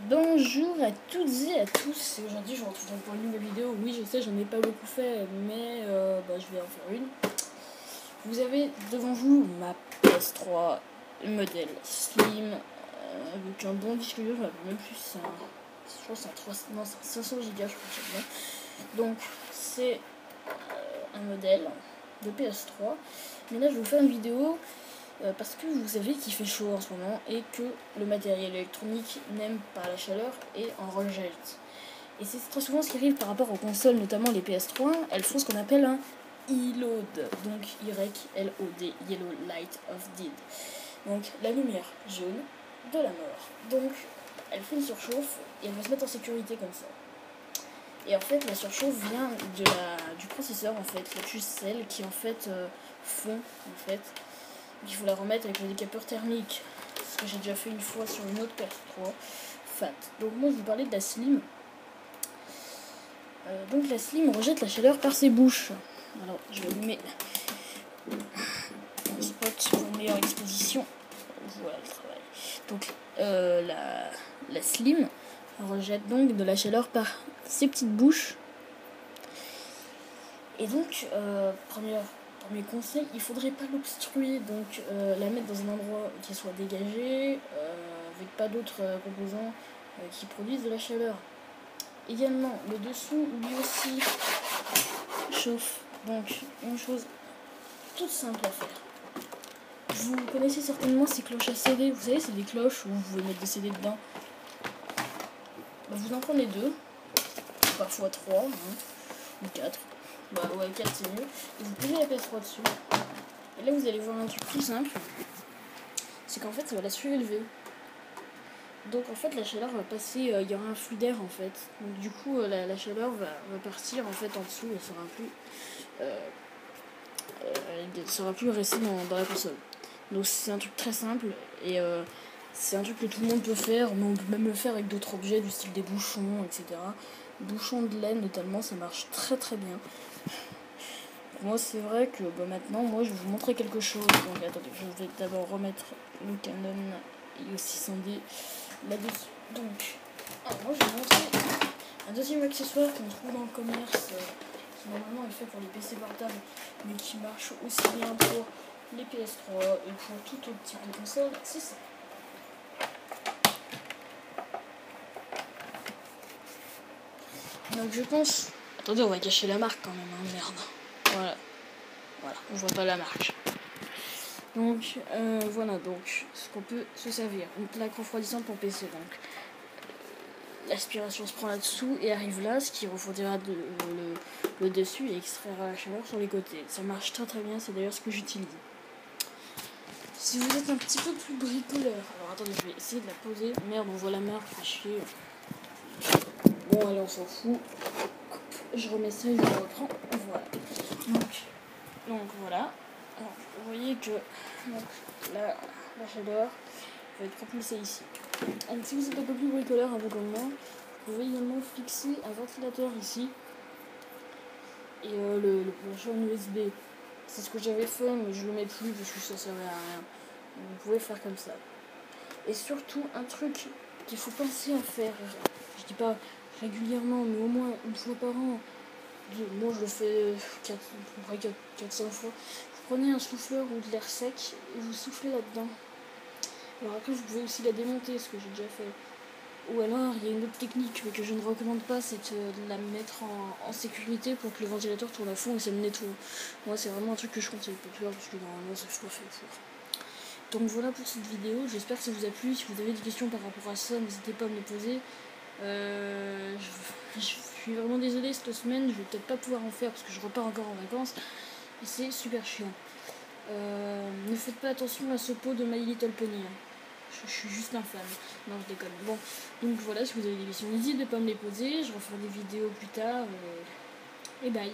Bonjour à toutes et à tous, et aujourd'hui je vous retrouve pour une nouvelle vidéo. Oui, je sais, j'en ai pas beaucoup fait, mais je vais en faire une. Vous avez devant vous ma PS3 modèle Slim avec un bon disque dur, je ne même plus, je crois que c'est un 500 Go, je crois que c'est bien. Donc c'est un modèle de PS3, mais là je vais vous faire une vidéo parce que vous savez qu'il fait chaud en ce moment et que le matériel électronique n'aime pas la chaleur et en rejette. Et c'est très souvent ce qui arrive par rapport aux consoles, notamment les PS3, elles font ce qu'on appelle un E-Load, donc Y-L-O-D, Yellow Light of Dead. Donc la lumière jaune de la mort. Donc elle fait une surchauffe et elle va se mettre en sécurité comme ça. Et en fait la surchauffe vient du processeur, en fait, la pucelle qui en fait fond en fait. Il faut la remettre avec le décapeur thermique, ce que j'ai déjà fait une fois sur une autre PS3 Fat. Donc moi je vous parlais de la Slim. Donc la Slim rejette la chaleur par ses bouches. Alors je vais allumer un spot pour une meilleure exposition. Voilà le travail. Donc la Slim rejette donc de la chaleur par ses petites bouches. Et donc premier conseil, il faudrait pas l'obstruer, donc la mettre dans un endroit qui soit dégagé, avec pas d'autres composants qui produisent de la chaleur. Également, le dessous lui aussi chauffe. Donc une chose toute simple à faire. Vous connaissez certainement ces cloches à CD, vous savez, c'est des cloches où vous pouvez mettre des CD dedans. Vous en prenez 2, parfois 3, ou 4. Bah ouais, 4 c'est mieux. Et vous posez la PS3 dessus. Et là vous allez voir un truc tout simple. C'est qu'en fait ça va la surélever. Donc en fait la chaleur va passer, il y aura un flux d'air en fait. Donc du coup la chaleur va partir en fait en dessous et sera plus restée dans la console. Donc c'est un truc très simple et c'est un truc que tout le monde peut faire, mais on peut même le faire avec d'autres objets du style des bouchons, etc. Bouchons de laine notamment, ça marche très très bien. Moi c'est vrai que maintenant moi je vais vous montrer quelque chose. Donc attendez, je vais d'abord remettre le Canon EOS600D là-dessus. Donc moi je vais vous montrer un deuxième accessoire qu'on trouve dans le commerce, qui normalement est fait pour les PC portables, mais qui marche aussi bien pour les PS3 et pour tout autre type de console, c'est ça. Donc je pense... Attendez, on va cacher la marque quand même, hein, merde. Voilà, on voit pas la marque. Donc voilà, donc ce qu'on peut se servir. Une plaque refroidissante pour PC, donc l'aspiration se prend là-dessous et arrive là, ce qui refroidira le dessus et extraira la chaleur sur les côtés. Ça marche très très bien, c'est d'ailleurs ce que j'utilise. Si vous êtes un petit peu plus bricoleur, alors attendez, je vais essayer de la poser. Merde, on voit la marque, fait chier. Bon, allez, on s'en fout. Hop, je remets ça et je le reprends. Voilà. Donc voilà. Alors, vous voyez que donc, la chaleur va être propulsée ici. Donc, si vous êtes un peu plus bricoleur avec moi, vous pouvez également fixer un ventilateur ici. Et le brancher en USB. C'est ce que j'avais fait, mais je le mets plus parce que ça servait à rien. Vous pouvez faire comme ça. Et surtout, un truc qu'il faut penser à faire, je dis pas régulièrement, mais au moins une fois par an. Moi je le fais 4-5 fois. Vous prenez un souffleur ou de l'air sec et vous soufflez là-dedans. Alors après vous pouvez aussi la démonter, ce que j'ai déjà fait. Ou alors il y a une autre technique mais que je ne recommande pas, c'est de la mettre en sécurité pour que le ventilateur tourne à fond et ça me nettoie. Moi c'est vraiment un truc que je conseille pas de faire parce que normalement c'est pas fait pour. Donc voilà pour cette vidéo, j'espère que ça vous a plu. Si vous avez des questions par rapport à ça, n'hésitez pas à me les poser. Je suis vraiment désolée, cette semaine je vais peut-être pas pouvoir en faire parce que je repars encore en vacances et c'est super chiant. Ne faites pas attention à ce pot de My Little Pony, hein. Je suis juste infâme. Non, je déconne. Bon, donc voilà, si vous avez des questions, n'hésitez pas à me les poser, je referai des vidéos plus tard et bye.